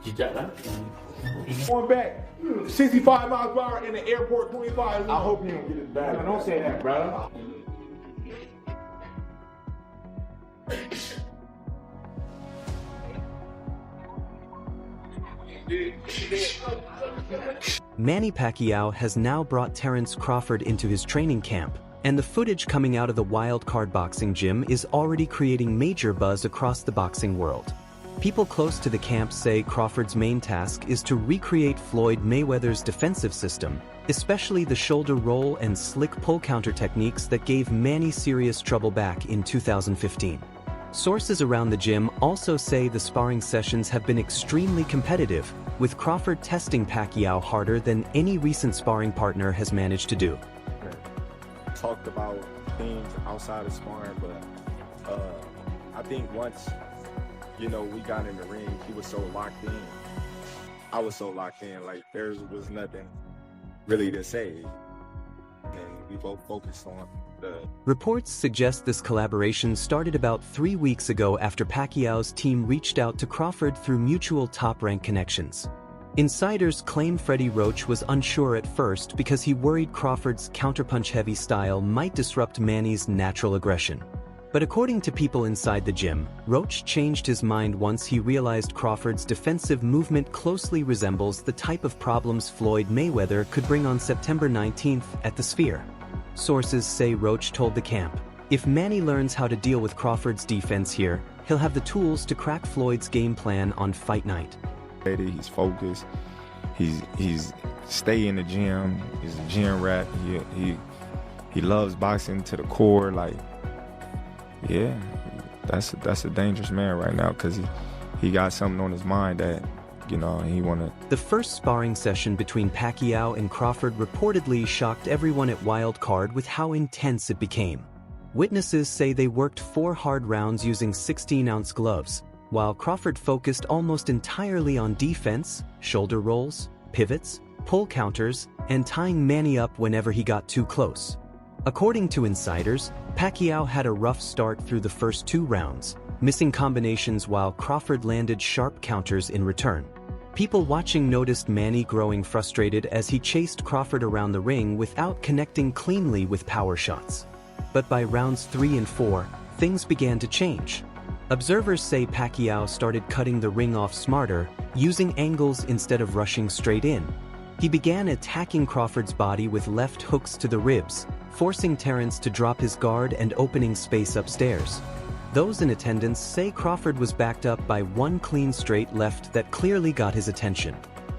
You got that? Going back 65 miles per hour in the airport, 25. I hope you don't get it back. Don't say that, brother. Manny Pacquiao has now brought Terence Crawford into his training camp, and the footage coming out of the Wild Card boxing gym is already creating major buzz across the boxing world. People close to the camp say Crawford's main task is to recreate Floyd Mayweather's defensive system, especially the shoulder roll and slick pull counter techniques that gave Manny serious trouble back in 2015. Sources around the gym also say the sparring sessions have been extremely competitive, with Crawford testing Pacquiao harder than any recent sparring partner has managed to do. Talked about things outside of sparring, but I think once, you know, we got in the ring, he was so locked in. I was so locked in, like there was nothing really to say. And we both focused on the... Reports suggest this collaboration started about 3 weeks ago after Pacquiao's team reached out to Crawford through mutual top-rank connections. Insiders claim Freddie Roach was unsure at first because he worried Crawford's counterpunch-heavy style might disrupt Manny's natural aggression. But according to people inside the gym, Roach changed his mind once he realized Crawford's defensive movement closely resembles the type of problems Floyd Mayweather could bring on September 19th at the Sphere. Sources say Roach told the camp, "If Manny learns how to deal with Crawford's defense here, he'll have the tools to crack Floyd's game plan on fight night." He's focused. He's stay in the gym. He's a gym rat. He loves boxing to the core. Like, yeah, that's a dangerous man right now because he got something on his mind that, you know, he wanna. The first sparring session between Pacquiao and Crawford reportedly shocked everyone at Wild Card with how intense it became. Witnesses say they worked 4 hard rounds using 16-ounce gloves, while Crawford focused almost entirely on defense, shoulder rolls, pivots, pull counters, and tying Manny up whenever he got too close. According to insiders, Pacquiao had a rough start through the first 2 rounds, missing combinations while Crawford landed sharp counters in return. People watching noticed Manny growing frustrated as he chased Crawford around the ring without connecting cleanly with power shots. But by rounds 3 and 4, things began to change. Observers say Pacquiao started cutting the ring off smarter, using angles instead of rushing straight in. He began attacking Crawford's body with left hooks to the ribs, forcing Terence to drop his guard and opening space upstairs. Those in attendance say Crawford was backed up by 1 clean straight left that clearly got his attention.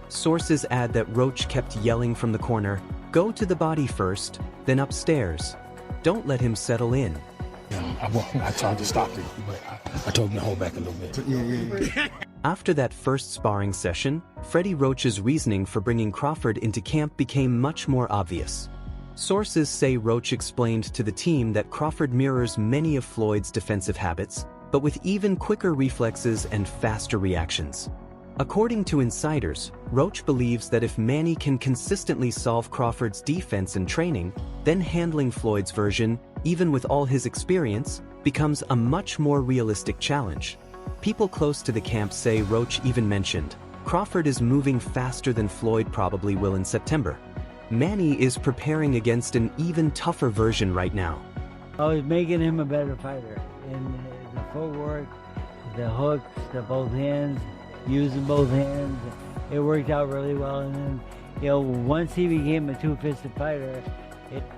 Sources add that Roach kept yelling from the corner, "Go to the body first, then upstairs. Don't let him settle in." I tried to stop him, but I told him to hold back a little bit. Yeah. After that first sparring session, Freddie Roach's reasoning for bringing Crawford into camp became much more obvious. Sources say Roach explained to the team that Crawford mirrors many of Floyd's defensive habits, but with even quicker reflexes and faster reactions. According to insiders, Roach believes that if Manny can consistently solve Crawford's defense and training, then handling Floyd's version, even with all his experience, becomes a much more realistic challenge. People close to the camp say Roach even mentioned, "Crawford is moving faster than Floyd probably will in September. Manny is preparing against an even tougher version right now." I was making him a better fighter. In the footwork, the hooks, the both hands, using both hands, it worked out really well. And then, you know, once he became a two-fisted fighter,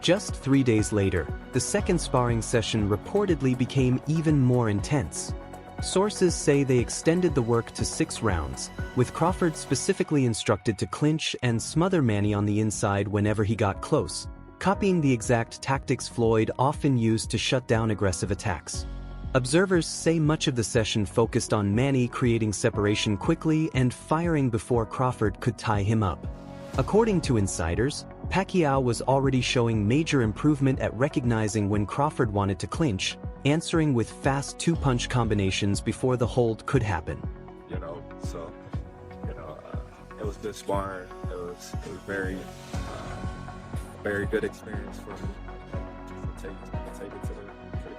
Just 3 days later, the second sparring session reportedly became even more intense. Sources say they extended the work to 6 rounds, with Crawford specifically instructed to clinch and smother Manny on the inside whenever he got close, copying the exact tactics Floyd often used to shut down aggressive attacks. Observers say much of the session focused on Manny creating separation quickly and firing before Crawford could tie him up. According to insiders, Pacquiao was already showing major improvement at recognizing when Crawford wanted to clinch, answering with fast 2-punch combinations before the hold could happen. You know, so, you know, it was good sparring. It was very, very good experience for me to take it to the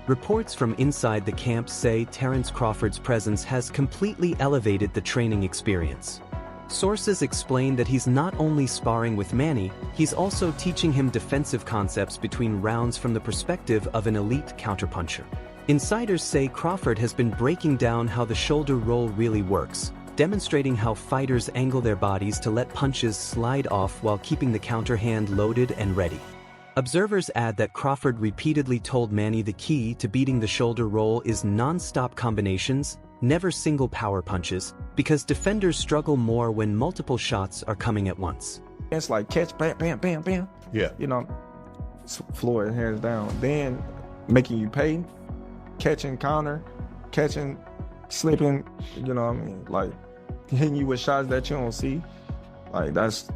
Reports from inside the camp say Terence Crawford's presence has completely elevated the training experience. Sources explain that he's not only sparring with Manny, he's also teaching him defensive concepts between rounds from the perspective of an elite counterpuncher. Insiders say Crawford has been breaking down how the shoulder roll really works, demonstrating how fighters angle their bodies to let punches slide off while keeping the counter hand loaded and ready. Observers add that Crawford repeatedly told Manny the key to beating the shoulder roll is non-stop combinations, never single power punches, because defenders struggle more when multiple shots are coming at once. It's like catch, bam, bam, bam, bam. Yeah. You know, Floyd hands down. Then making you pay, catching counter, catching, slipping, you know what I mean? Like hitting you with shots that you don't see. Like that's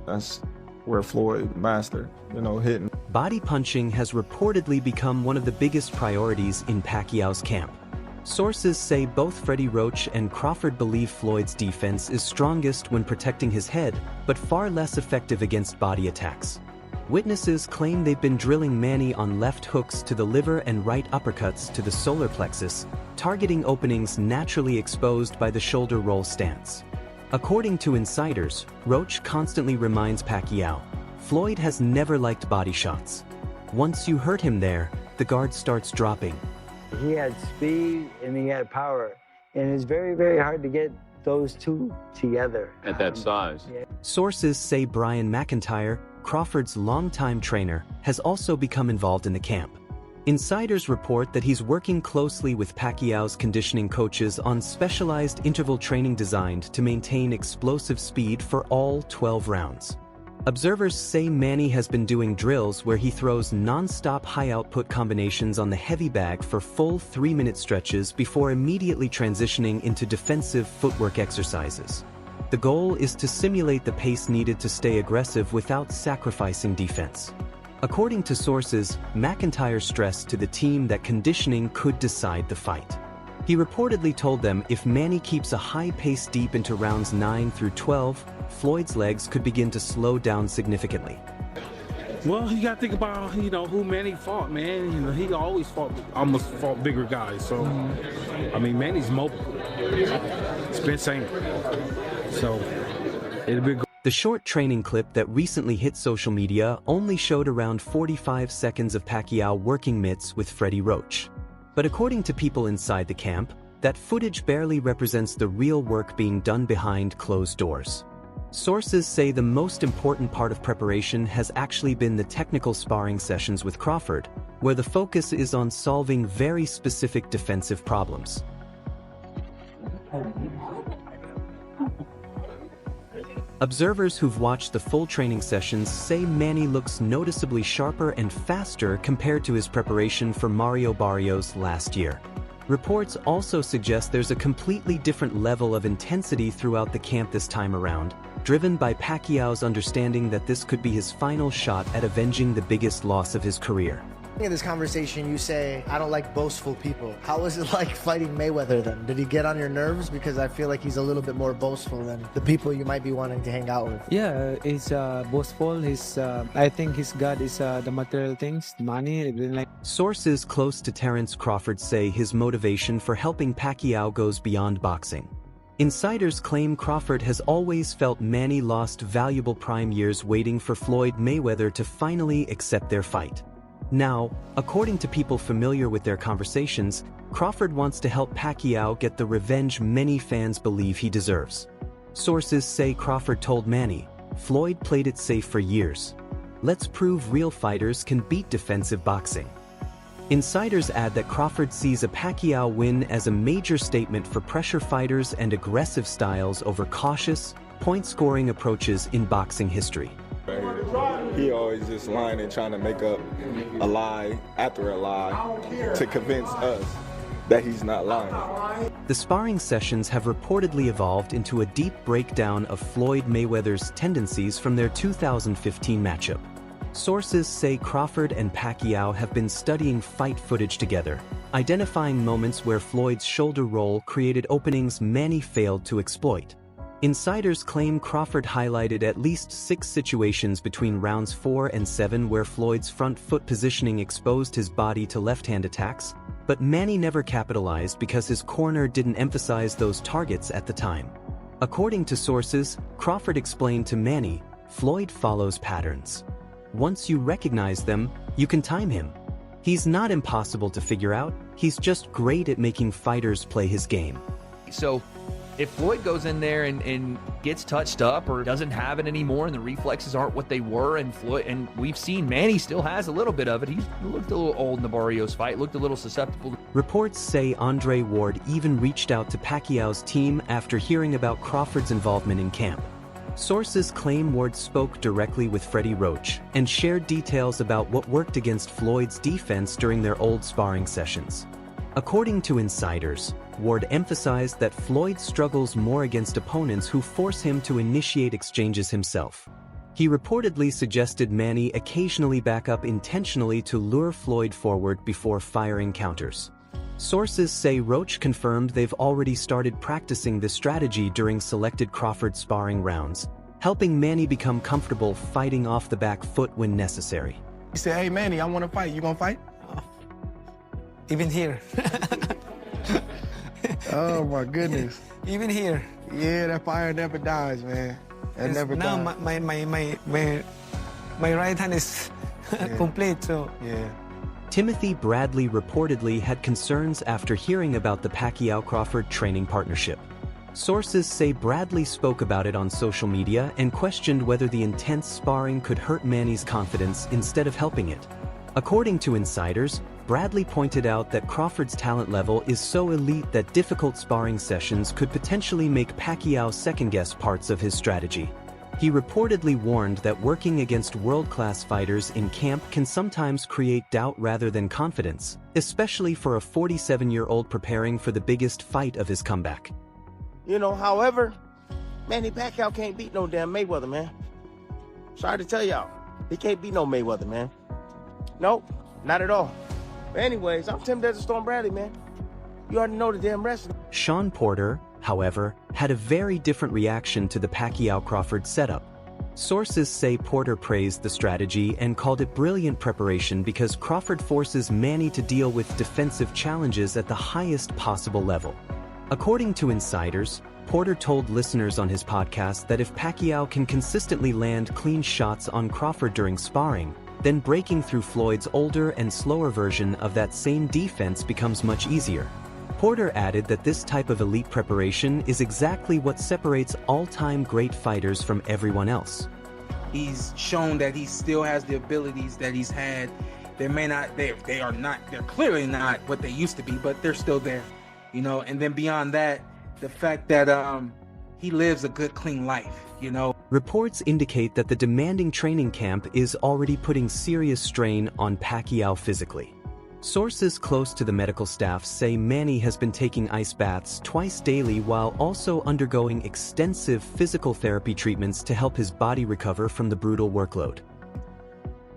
where Floyd mastered, you know, hitting. Body punching has reportedly become one of the biggest priorities in Pacquiao's camp. Sources say both Freddie Roach and Crawford believe Floyd's defense is strongest when protecting his head, but far less effective against body attacks. Witnesses claim they've been drilling Manny on left hooks to the liver and right uppercuts to the solar plexus, targeting openings naturally exposed by the shoulder roll stance. According to insiders, Roach constantly reminds Pacquiao, Floyd has never liked body shots. Once you hurt him there, the guard starts dropping. He had speed and he had power, and it's very, very hard to get those two together. At that size. Yeah. Sources say Brian McIntyre, Crawford's longtime trainer, has also become involved in the camp. Insiders report that he's working closely with Pacquiao's conditioning coaches on specialized interval training designed to maintain explosive speed for all 12 rounds. Observers say Manny has been doing drills where he throws non-stop high-output combinations on the heavy bag for full 3-minute stretches before immediately transitioning into defensive footwork exercises. The goal is to simulate the pace needed to stay aggressive without sacrificing defense. According to sources, McIntyre stressed to the team that conditioning could decide the fight. He reportedly told them if Manny keeps a high pace deep into rounds 9 through 12, Floyd's legs could begin to slow down significantly. Well, you gotta think about, you know, who Manny fought, man. You know, he almost fought bigger guys. So, I mean, Manny's mobile. It's been saying. So, it'll be good. The short training clip that recently hit social media only showed around 45 seconds of Pacquiao working mitts with Freddie Roach. But according to people inside the camp, that footage barely represents the real work being done behind closed doors. Sources say the most important part of preparation has actually been the technical sparring sessions with Crawford, where the focus is on solving very specific defensive problems. Observers who've watched the full training sessions say Manny looks noticeably sharper and faster compared to his preparation for Mario Barrios last year. Reports also suggest there's a completely different level of intensity throughout the camp this time around, driven by Pacquiao's understanding that this could be his final shot at avenging the biggest loss of his career. In this conversation, you say, I don't like boastful people. How was it like fighting Mayweather then? Did he get on your nerves? Because I feel like he's a little bit more boastful than the people you might be wanting to hang out with. Yeah, he's boastful. I think his god is the material things, money. Sources close to Terence Crawford say his motivation for helping Pacquiao goes beyond boxing. Insiders claim Crawford has always felt Manny lost valuable prime years waiting for Floyd Mayweather to finally accept their fight. Now, according to people familiar with their conversations, Crawford wants to help Pacquiao get the revenge many fans believe he deserves. Sources say Crawford told Manny, Floyd played it safe for years. Let's prove real fighters can beat defensive boxing. Insiders add that Crawford sees a Pacquiao win as a major statement for pressure fighters and aggressive styles over cautious, point-scoring approaches in boxing history. He always just lying and trying to make up a lie after a lie to convince us that he's not lying. The sparring sessions have reportedly evolved into a deep breakdown of Floyd Mayweather's tendencies from their 2015 matchup. Sources say Crawford and Pacquiao have been studying fight footage together, identifying moments where Floyd's shoulder roll created openings Manny failed to exploit. Insiders claim Crawford highlighted at least 6 situations between rounds 4 and 7 where Floyd's front foot positioning exposed his body to left-hand attacks, but Manny never capitalized because his corner didn't emphasize those targets at the time. According to sources, Crawford explained to Manny, Floyd follows patterns. Once you recognize them, you can time him. He's not impossible to figure out, he's just great at making fighters play his game. So if Floyd goes in there and gets touched up or doesn't have it anymore and the reflexes aren't what they were, and we've seen Manny still has a little bit of it. He looked a little old in the Barrios fight, looked a little susceptible. Reports say Andre Ward even reached out to Pacquiao's team after hearing about Crawford's involvement in camp. Sources claim Ward spoke directly with Freddie Roach and shared details about what worked against Floyd's defense during their old sparring sessions. According to insiders, Ward emphasized that Floyd struggles more against opponents who force him to initiate exchanges himself. He reportedly suggested Manny occasionally back up intentionally to lure Floyd forward before firing counters. Sources say Roach confirmed they've already started practicing this strategy during selected Crawford sparring rounds, helping Manny become comfortable fighting off the back foot when necessary. He said, hey Manny, I want to fight. You gonna fight? Even here. Oh my goodness. Even here. Yeah, that fire never dies, man. That never now dies. my right hand is complete, so. Yeah. Timothy Bradley reportedly had concerns after hearing about the Pacquiao-Crawford training partnership. Sources say Bradley spoke about it on social media and questioned whether the intense sparring could hurt Manny's confidence instead of helping it. According to insiders, Bradley pointed out that Crawford's talent level is so elite that difficult sparring sessions could potentially make Pacquiao second-guess parts of his strategy. He reportedly warned that working against world-class fighters in camp can sometimes create doubt rather than confidence, especially for a 47-year-old preparing for the biggest fight of his comeback. You know, however, Manny Pacquiao can't beat no damn Mayweather, man. Sorry to tell y'all, he can't beat no Mayweather, man. Nope, not at all. But anyways, I'm Tim Desert Storm Bradley, man. You already know the damn wrestling. Sean Porter, however, had a very different reaction to the Pacquiao-Crawford setup. Sources say Porter praised the strategy and called it brilliant preparation because Crawford forces Manny to deal with defensive challenges at the highest possible level. According to insiders, Porter told listeners on his podcast that if Pacquiao can consistently land clean shots on Crawford during sparring, then breaking through Floyd's older and slower version of that same defense becomes much easier. Porter added that this type of elite preparation is exactly what separates all-time great fighters from everyone else. He's shown that he still has the abilities that he's had. They're clearly not what they used to be, but they're still there, you know. And then beyond that, the fact that he lives a good, clean life, you know. Reports indicate that the demanding training camp is already putting serious strain on Pacquiao physically. Sources close to the medical staff say Manny has been taking ice baths twice daily while also undergoing extensive physical therapy treatments to help his body recover from the brutal workload.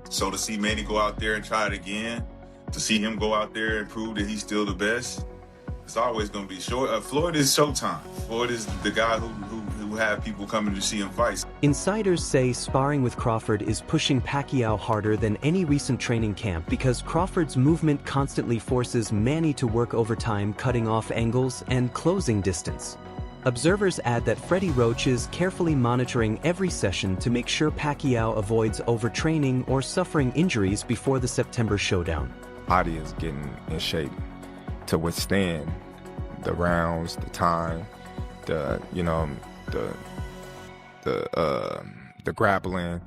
So to see Manny go out there and try it again, to see him go out there and prove that he's still the best, it's always going to be short. Floyd is Showtime. Floyd is the guy who have people coming to see him fight. Insiders say sparring with Crawford is pushing Pacquiao harder than any recent training camp because Crawford's movement constantly forces Manny to work overtime, cutting off angles and closing distance. Observers add that Freddie Roach is carefully monitoring every session to make sure Pacquiao avoids overtraining or suffering injuries before the September showdown. Body is getting in shape to withstand the rounds, the time, the grappling,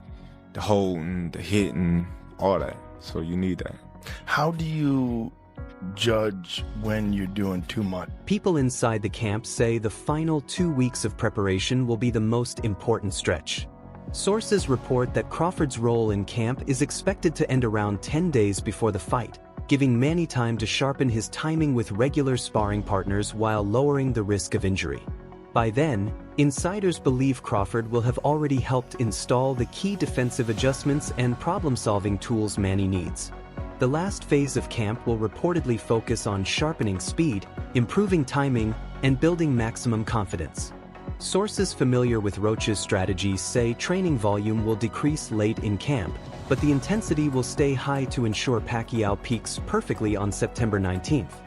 the holding, the hitting, all that. So you need that. How do you judge when you're doing too much? People inside the camp say the final 2 weeks of preparation will be the most important stretch. Sources report that Crawford's role in camp is expected to end around 10 days before the fight, giving Manny time to sharpen his timing with regular sparring partners while lowering the risk of injury. By then, insiders believe Crawford will have already helped install the key defensive adjustments and problem-solving tools Manny needs. The last phase of camp will reportedly focus on sharpening speed, improving timing, and building maximum confidence. Sources familiar with Roach's strategies say training volume will decrease late in camp, but the intensity will stay high to ensure Pacquiao peaks perfectly on September 19th.